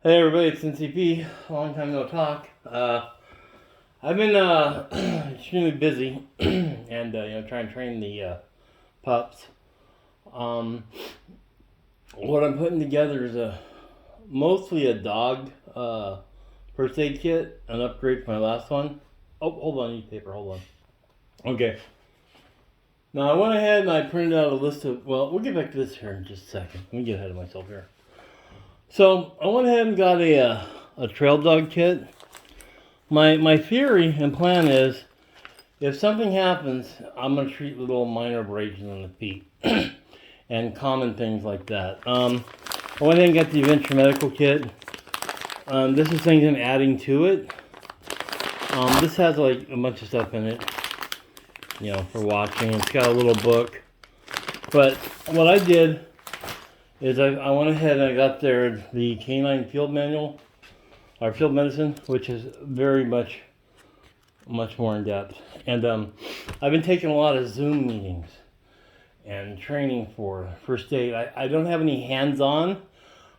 Hey everybody, it's NCP. Long time no talk. I've been extremely busy and trying to train the pups. Um, what I'm putting together is mostly a dog first aid kit, an upgrade from my last one. Oh, hold on, I need paper. Hold on. Okay. Now I went ahead and I printed out a list of. Well, we'll get back to this here in just a second. Let me get ahead of myself here. So I went ahead and got a trail dog kit. My theory and plan is, if something happens, I'm going to treat little minor abrasions on the feet and common things like that. I went ahead and got the Adventure Medical Kit. This is things I'm adding to it. This has like a bunch of stuff in it, for watching. It's got a little book. But what I did is I went ahead and I got the canine field manual, or field medicine, which is very much more in depth. And I've been taking a lot of Zoom meetings and training for first aid. I don't have any hands-on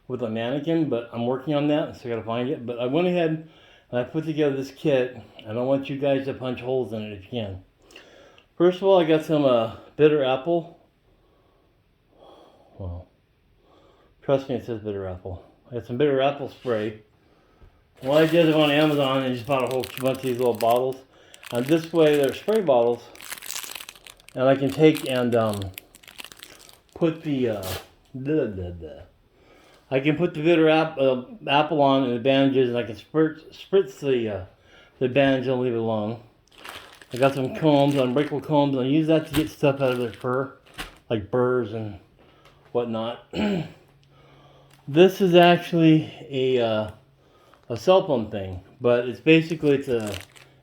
with a mannequin, but I'm working on that, so I gotta find it. But I went ahead and I put together this kit, and I want you guys to punch holes in it if you can. First of all, I got some bitter apple. Well, trust me, it says bitter apple. I got some bitter apple spray. What I did on Amazon, I just bought a whole bunch of these little bottles. And this way, they're spray bottles. And I can take and put the I can put the bitter apple on and the bandages, and I can spritz the bandage and leave it alone. I got some combs, unbreakable combs, and I use that to get stuff out of their fur, like burrs and whatnot. This is actually a cell phone thing, but it's basically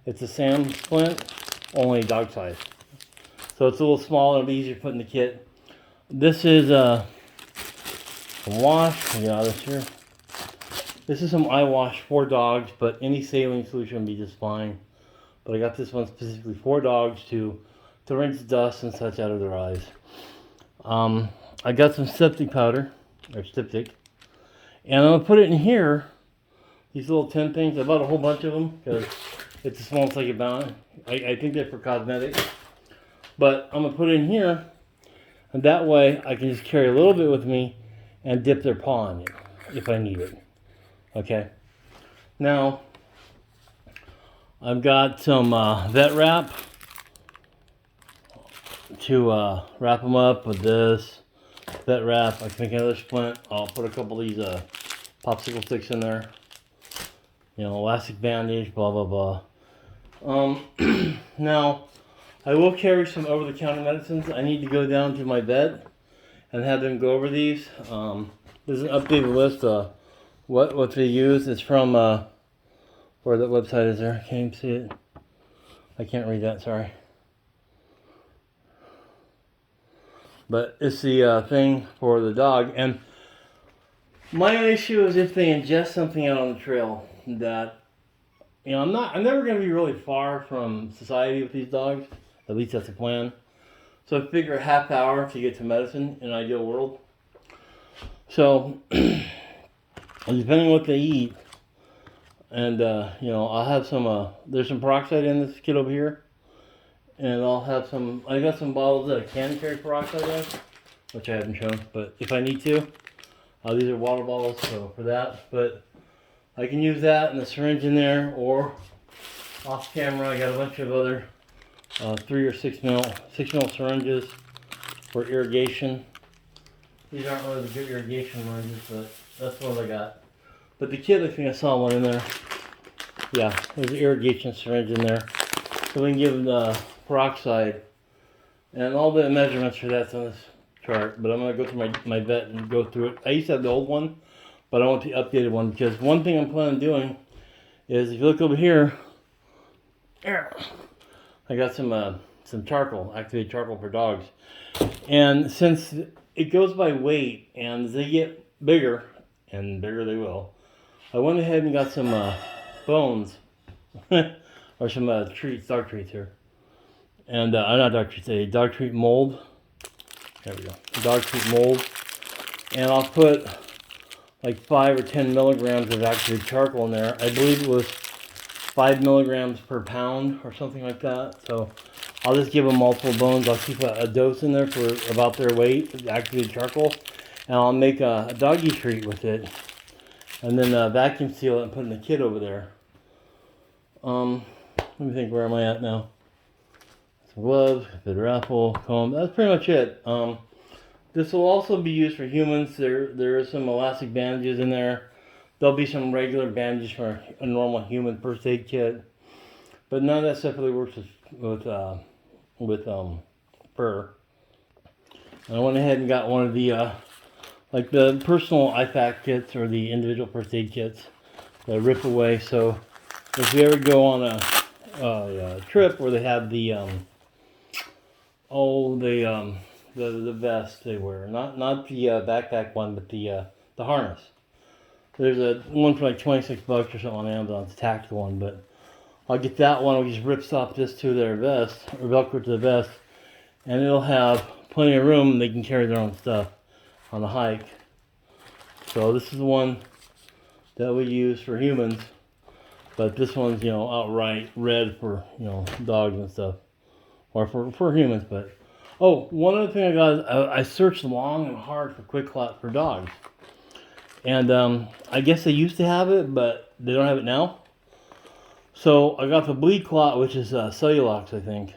it's a SAM splint, only dog size. So it's a little smaller, it'll be easier to put in the kit. This is a wash. This here. This is some eye wash for dogs, but any saline solution would be just fine. But I got this one specifically for dogs to rinse dust and such out of their eyes. I got some septic powder, or Septic, and I'm gonna put it in here. These little tin things. I bought a whole bunch of them because it's the smallest I could buy. I think they're for cosmetics. But I'm going to put it in here, and that way I can just carry a little bit with me and dip their paw in it if I need it. Okay? Now, I've got some vet wrap to wrap them up with this. Vet wrap. I can make another splint. I'll put a couple of these popsicle sticks in there. Elastic bandage, blah, blah, blah. Now, I will carry some over-the-counter medicines. I need to go down to my vet and have them go over these. There's an updated list of what they use. It's from, where that website is there. I can't even see it. I can't read that, sorry. But it's the thing for the dog. And my issue is if they ingest something out on the trail that, I'm never going to be really far from society with these dogs. At least that's the plan. So I figure a half hour to get to medicine in an ideal world. So, depending on what they eat, and, I'll have some, there's some peroxide in this kit over here. And I'll have I got some bottles that I can carry peroxide in, which I haven't shown, but if I need to. These are water bottles, so for that, but I can use that and the syringe in there, or off camera I got a bunch of other 3 or 6 mil syringes for irrigation. These aren't really the good irrigation syringes, but that's what I got. But the kit, I think I saw one in there. Yeah, there's an irrigation syringe in there. So we can give them the peroxide, and all the measurements for that's on this chart, but I'm going to go through my vet and go through it. I used to have the old one, but I want the updated one, because one thing I'm planning on doing is, if you look over here, I got some charcoal, activated charcoal for dogs. And since it goes by weight, and as they get bigger, and bigger they will, I went ahead and got some bones, or some treats, dog treats here. And, not dog treats, a dog treat mold. There we go. Dog treat mold. And I'll put like 5 or 10 milligrams of activated charcoal in there. I believe it was 5 milligrams per pound or something like that. So I'll just give them multiple bones. I'll keep a dose in there for about their weight of activated charcoal, and I'll make a doggy treat with it, and then vacuum seal it and put in the kit over there. Let me think, where am I at now? Some gloves, bitter apple, comb. That's pretty much it. This will also be used for humans. There is some elastic bandages in there. There'll be some regular bandages for a normal human first aid kit, but none of that stuff really works with fur. And I went ahead and got one of the like the personal IFAC kits or the individual first aid kits that rip away. So if you ever go on a trip where they have the the vest they wear, not the backpack one, but the harness. There's a one for like $26 or something on Amazon. It's a tactical one, but I'll get that one. Which just rips off this to their vest or Velcro to the vest, and it'll have plenty of room. They can carry their own stuff on the hike. So this is the one that we use for humans, but this one's outright red for dogs and stuff, or for humans. But one other thing I got is I searched long and hard for Quick Clot for dogs. And I guess they used to have it, but they don't have it now. So I got the Bleed Clot, which is Cellulox, I think.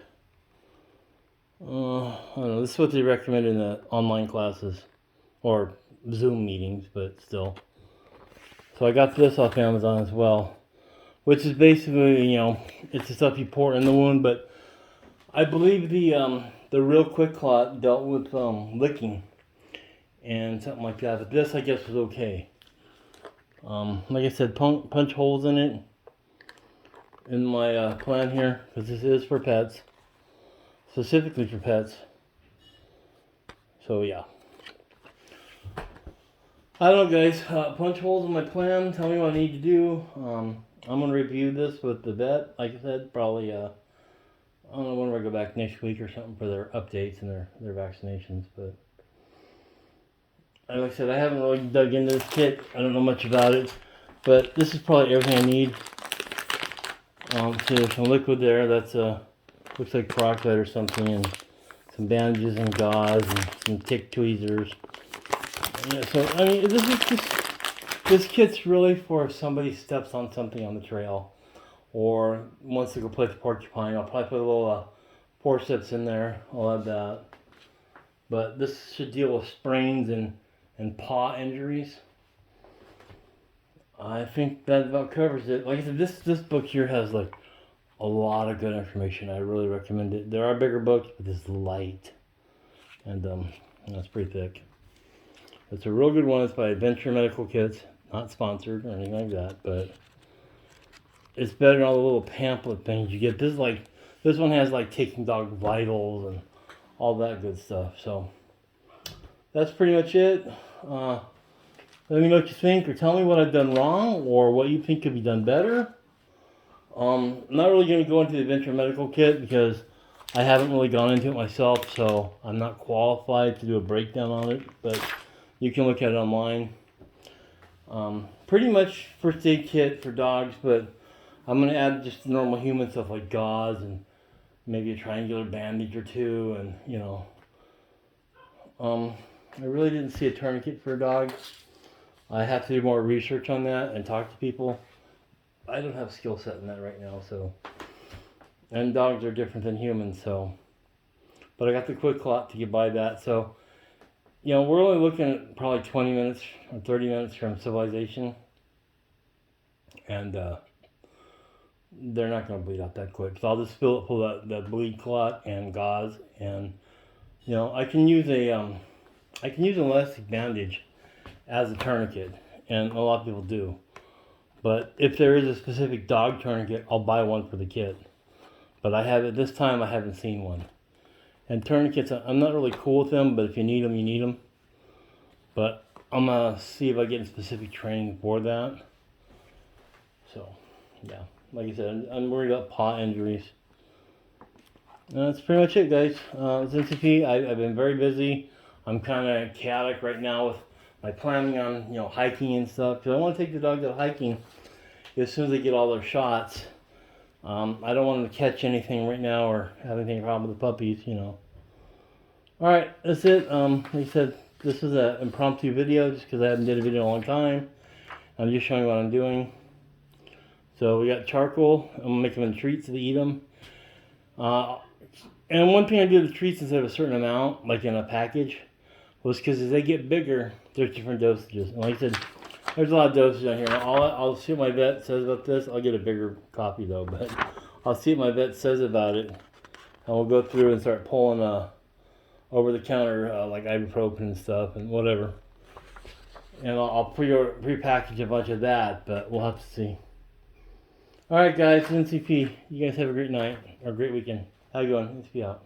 I don't know. This is what they recommend in the online classes or Zoom meetings, but still. So I got this off Amazon as well, which is basically, it's the stuff you pour in the wound. But I believe the real Quick Clot dealt with licking and something like that, but this I guess was okay. Like I said, punch holes in it in my plan here, because this is for pets, specifically for pets. So yeah, I don't know, guys. Punch holes in my plan. Tell me what I need to do. I'm gonna review this with the vet. Like I said, probably I don't know when I go back next week or something for their updates and their vaccinations, but. Like I said, I haven't really dug into this kit. I don't know much about it, but this is probably everything I need. So there's some liquid there. That's looks like peroxide or something, and some bandages and gauze and some tick tweezers. Yeah, so I mean, this kit's really for if somebody steps on something on the trail or wants to go play the porcupine. I'll probably put a little forceps in there. I'll add that. But this should deal with sprains and paw injuries. I think that about covers it. Like I said, this book here has like a lot of good information. I really recommend it. There are bigger books, but this is light, and it's pretty thick. It's a real good one. It's by Adventure Medical Kits, not sponsored or anything like that, but it's better than all the little pamphlet things you get. This one has like taking dog vitals and all that good stuff. So that's pretty much it. Let me know what you think, or tell me what I've done wrong, or what you think could be done better. I'm not really going to go into the Adventure Medical Kit because I haven't really gone into it myself, so I'm not qualified to do a breakdown on it, but you can look at it online. Pretty much first aid kit for dogs, but I'm going to add just normal human stuff like gauze and maybe a triangular bandage or two, and I really didn't see a tourniquet for a dog. I have to do more research on that and talk to people. I don't have skill set in that right now, so. And dogs are different than humans, so. But I got the Quick Clot to get by that, so. We're only looking at probably 20 minutes or 30 minutes from civilization. And they're not going to bleed out that quick. So I'll just pull that Bleed Clot and gauze, and I can use an elastic bandage as a tourniquet, and a lot of people do. But if there is a specific dog tourniquet, I'll buy one for the kit. But this time I haven't seen one. And tourniquets, I'm not really cool with them, but if you need them, you need them. But I'm going to see if I get in specific training for that. So, yeah. Like I said, I'm worried about paw injuries. That's pretty much it, guys. It's NCP. I've been very busy. I'm kind of chaotic right now with like planning on, you know, hiking and stuff. Because I want to take the dogs out hiking as soon as they get all their shots. I don't want them to catch anything right now or have anything problem with the puppies, you know. Alright, that's it. Like I said, this is an impromptu video just because I haven't did a video in a long time. I'm just showing what I'm doing. So we got charcoal. I'm going to make them in treats to eat them. And one thing I do with the treats instead of a certain amount, like in a package, was because as they get bigger, there's different dosages. And like I said, there's a lot of dosage on here. I'll see what my vet says about this. I'll get a bigger copy though, but I'll see what my vet says about it. And we'll go through and start pulling over the counter like ibuprofen and stuff and whatever. And I'll pre-package a bunch of that, but we'll have to see. Alright guys, NCP, you guys have a great night or a great weekend. How you going? NCP out.